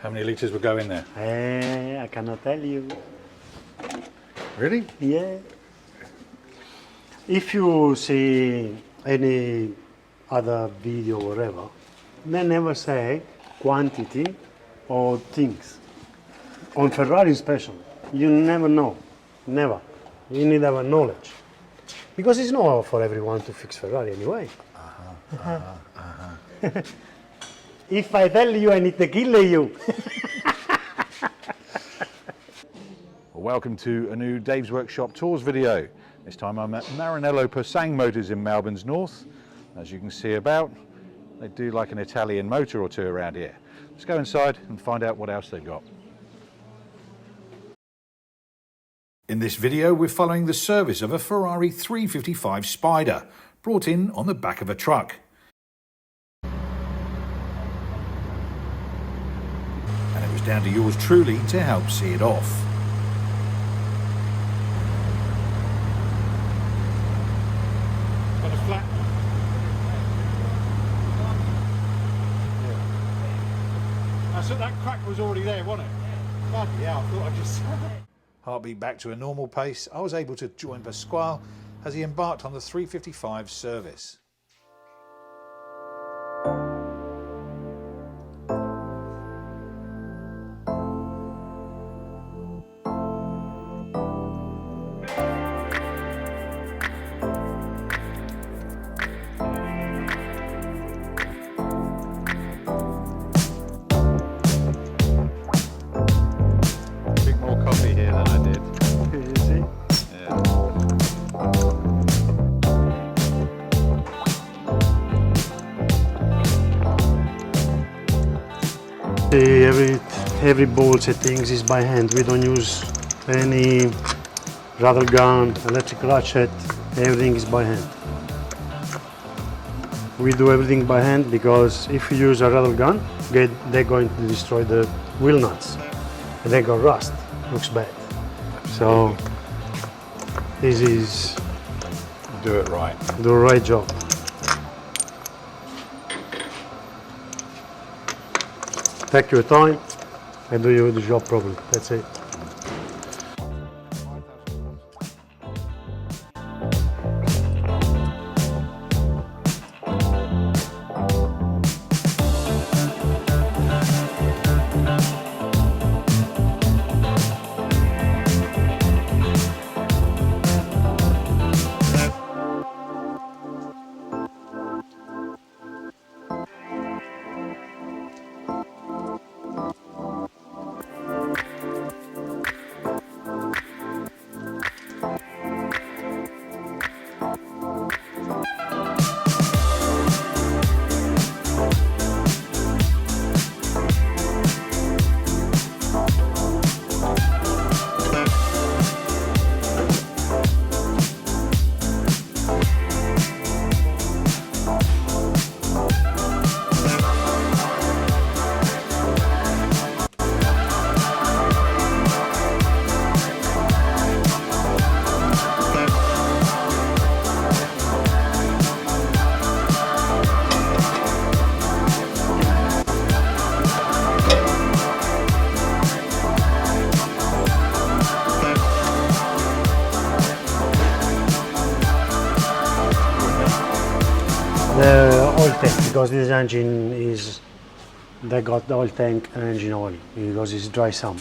How many litres would go in there? I cannot tell you. Really? Yeah. If you see any other video or whatever, they never say quantity or things. On Ferrari especially, you never know. Never. You need to have a knowledge. Because it's not for everyone to fix Ferrari anyway. If I tell you, I need to kill you. Welcome to a new Dave's Workshop Tours video. This time I'm at Maranello Pur-sang Motors in Melbourne's north. As you can see about, they do like an Italian motor or two around here. Let's go inside and find out what else they've got. In this video we're following the service of a Ferrari 355 Spyder, brought in on the back of a truck. And it was down to yours truly to help see it off. Got a flat. Yeah. So that crack was already there, wasn't it? Bloody hell, I thought I just... Heartbeat back to a normal pace, I was able to join Pasquale as he embarked on the 355 service. Every ball settings is by hand. We don't use any rattle gun, electric ratchet. Everything is by hand. We do everything by hand because if you use a rattle gun, they're going to destroy the wheel nuts. And they go rust. Looks bad. So this is Do it right. the right job. Take your time and do the job properly. That's it. The oil tank, because this engine is, they got the oil tank and engine oil because it's dry sump.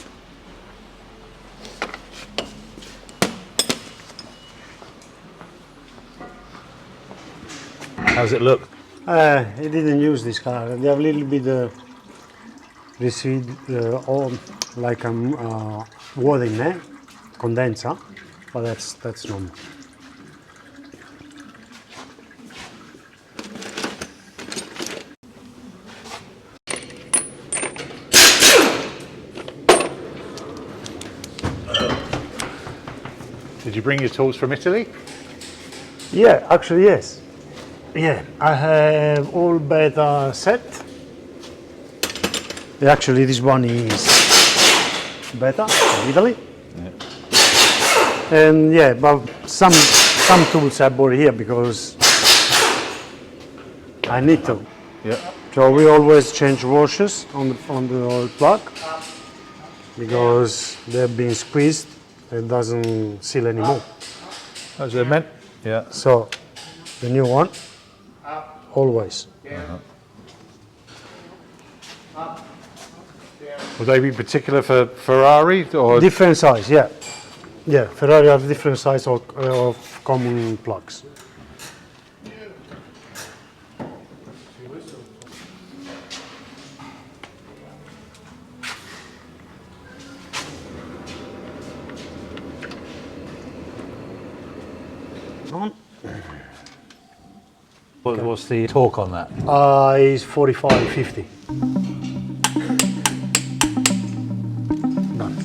How does it look? He didn't use this car. They have a little bit recede, like water in there, condenser, but that's normal. Did you bring your tools from Italy? Yeah, actually yes. Yeah, I have all beta set. Actually, this one is beta from Italy. Yeah. And yeah, but some tools I bought here because I need to. Yeah. So we always change washers on the oil plug because they've been squeezed. It doesn't seal anymore. As I meant. Yeah. So the new one, always. Would they be particular for Ferrari or? Different size, yeah. Yeah, Ferrari have different size of common plugs. On. What's the torque on that? Is 45, 50. Done.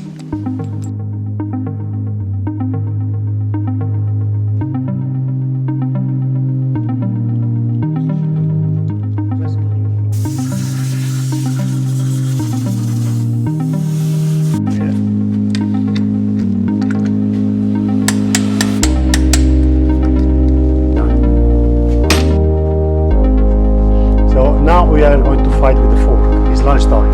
Now we are going to fight with the fork. It's lunchtime.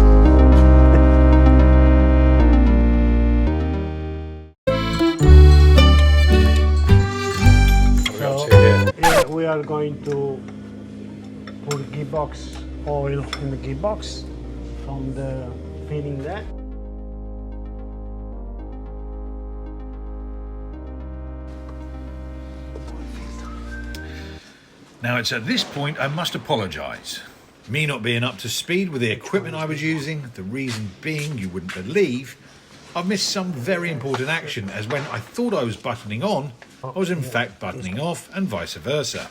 Here we are going to put gearbox oil in the gearbox from the filling there. Now it's at this point I must apologise. Me not being up to speed with the equipment I was using, the reason being you wouldn't believe, I've missed some very important action as when I thought I was buttoning on, I was in fact buttoning off and vice versa.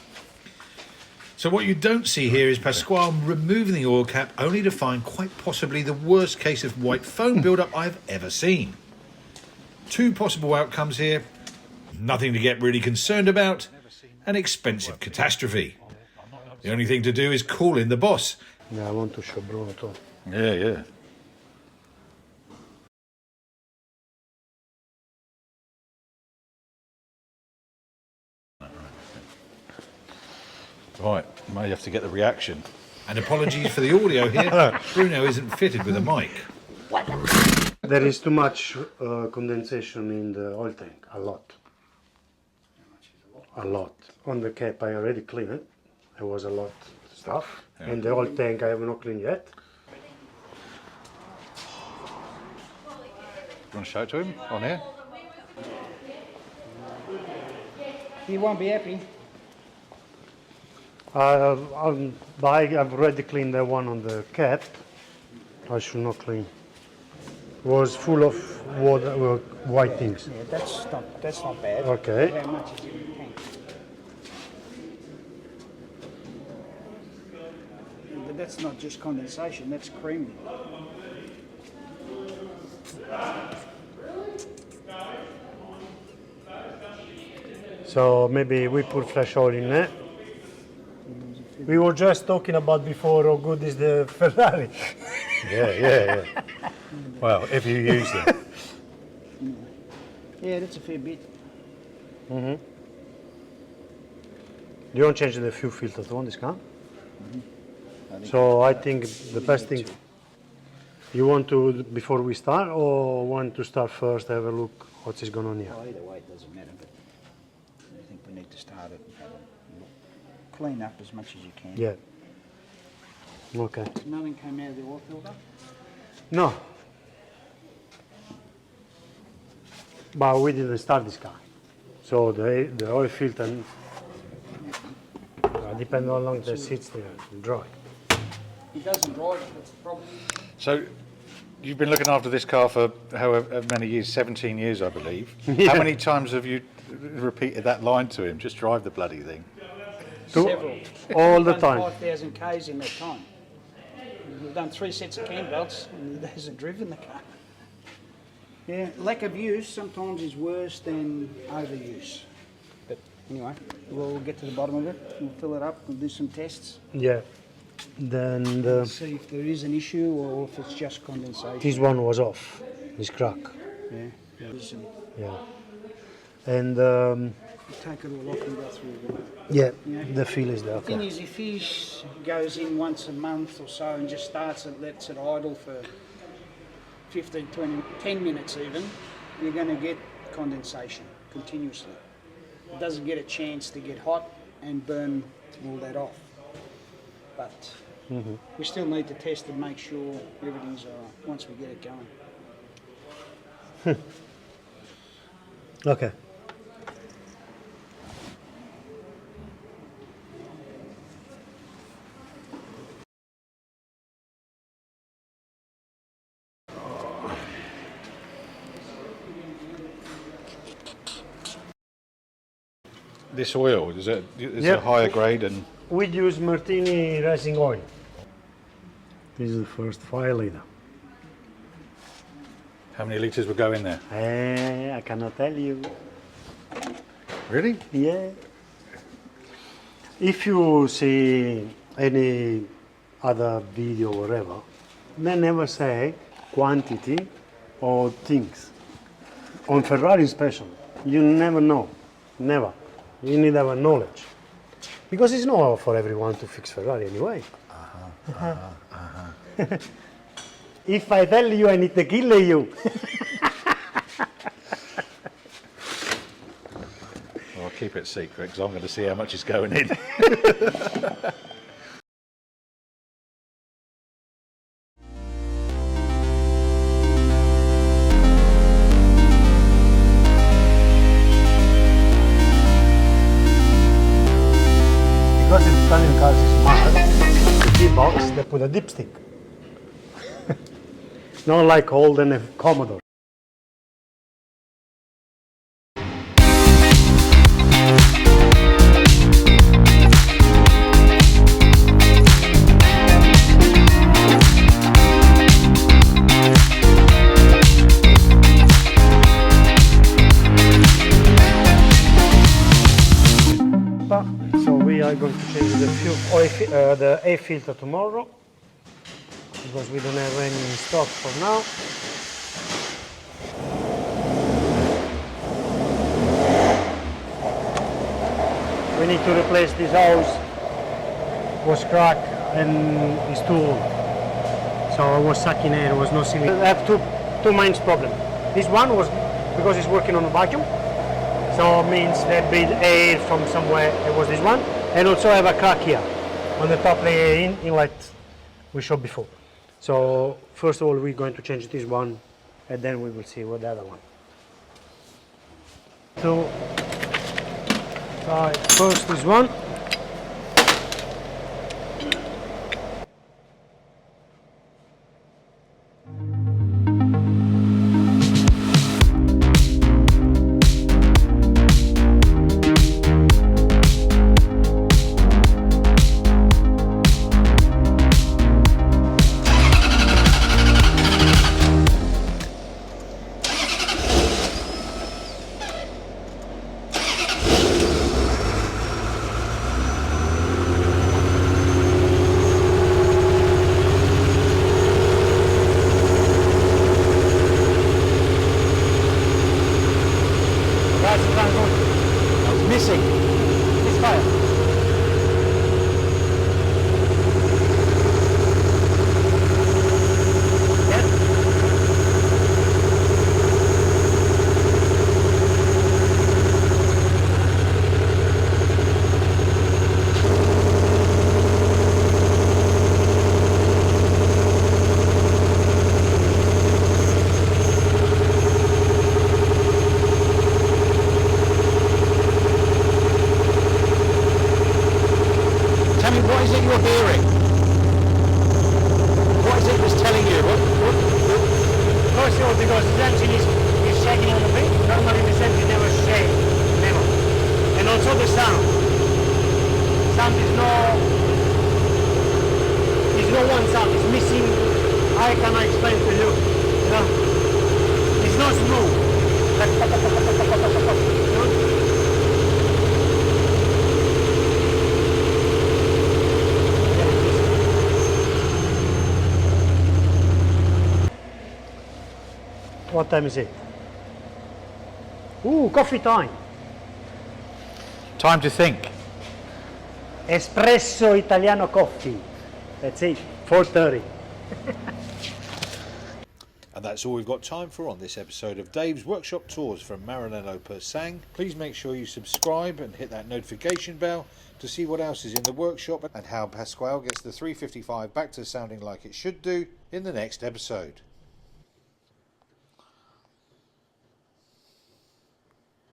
So what you don't see here is Pasquale removing the oil cap only to find quite possibly the worst case of white foam build-up I've ever seen. Two possible outcomes here, nothing to get really concerned about, an expensive catastrophe. The only thing to do is call in the boss. Yeah, I want to show Bruno too. Yeah. Right, may have to get the reaction. And apologies for the audio here. Bruno isn't fitted with a mic. There is too much condensation in the oil tank, a lot. A lot. On the cap I already cleaned it. There was a lot of stuff. Yeah. And the oil tank I have not cleaned yet. You want to show it to him on here? He won't be happy. I've already cleaned the one on the cap. I should not clean. It was full of water, white things. Yeah, that's not bad. Okay. How much is in the tank? But that's not just condensation, that's cream. So maybe we put fresh oil in there. We were just talking about before how good is the Ferrari. Yeah. Well, if you use them. Yeah, that's a fair bit. You don't change the fuel filter on this car? So I think the best thing, you want to, before we start, or want to start first, have a look what is going on here? Well, either way, it doesn't matter, but I think we need to start it and have a look. Clean up as much as you can. Yeah. Okay. Nothing came out of the oil filter? No. But we didn't start this car. So the oil filter, depends how long it sits there, dry. It doesn't dry, that's the problem. So, you've been looking after this car for however many years, 17 years I believe. Yeah. How many times have you repeated that line to him? Just drive the bloody thing. Several. All the We've time. done 5,000 Ks in that time. We've done 3 sets of cam belts and it hasn't driven the car. Yeah, lack of use sometimes is worse than overuse. But anyway, we'll get to the bottom of it. We'll fill it up. We'll do some tests. Yeah. Then See if there is an issue or if it's just condensation. this one was off, this crack. Yeah. There's some- Yeah. And You take it all off and go through again. Yeah, Yeah. the feel is there. The thing Okay. is, if he goes in once a month or so and just starts it, lets it idle for 15, 20, 10 minutes even, you're going to get condensation continuously. It doesn't get a chance to get hot and burn all that off. But we still need to test and make sure everything's all right once we get it going. Okay. This oil, is it Yep. a higher grade and We use Martini racing oil. This is the first 5 litre. how many litres would go in there? I cannot tell you. Really? Yeah. If you see any other video or whatever, they never say quantity or things. On Ferrari especially, you never know. Never. You need to have a knowledge. Because it's not for everyone to fix Ferrari anyway. If I tell you, I need to kill you. Well, I'll keep it secret because I'm going to see how much is going in. Because in Italian cars is mud, the gearbox, they put a dipstick. Not like old and a Commodore. So we are going to change the air filter tomorrow because we don't have any in stock for now. We need to replace this hose. It was cracked and it's too old. So it was sucking air, it was no sealing. I have two main problems. This one was because it's working on a vacuum. So it means they breathe air from somewhere. It was this one, and also I have a crack here on the top layer inlet we showed before. So first of all, we're going to change this one, and then we will see what the other one. So first this one. Missing. It's fire. Tell me, what is it you're hearing? What is it that's telling you? First of all, because this engine is shaking a little bit. Normally this engine never shakes, never. And also the sound. Sound is no one sound. It's missing. How can I explain to you? You know, it's not smooth. Like pop, pop, pop, pop, pop, pop, pop, pop, you know? What time is it? Ooh, coffee time. Time to think. Espresso Italiano coffee. That's it. 4:30. And that's all we've got time for on this episode of Dave's Workshop Tours from Maranello Pur-sang. Please make sure you subscribe and hit that notification bell to see what else is in the workshop and how Pasquale gets the 355 back to sounding like it should do in the next episode.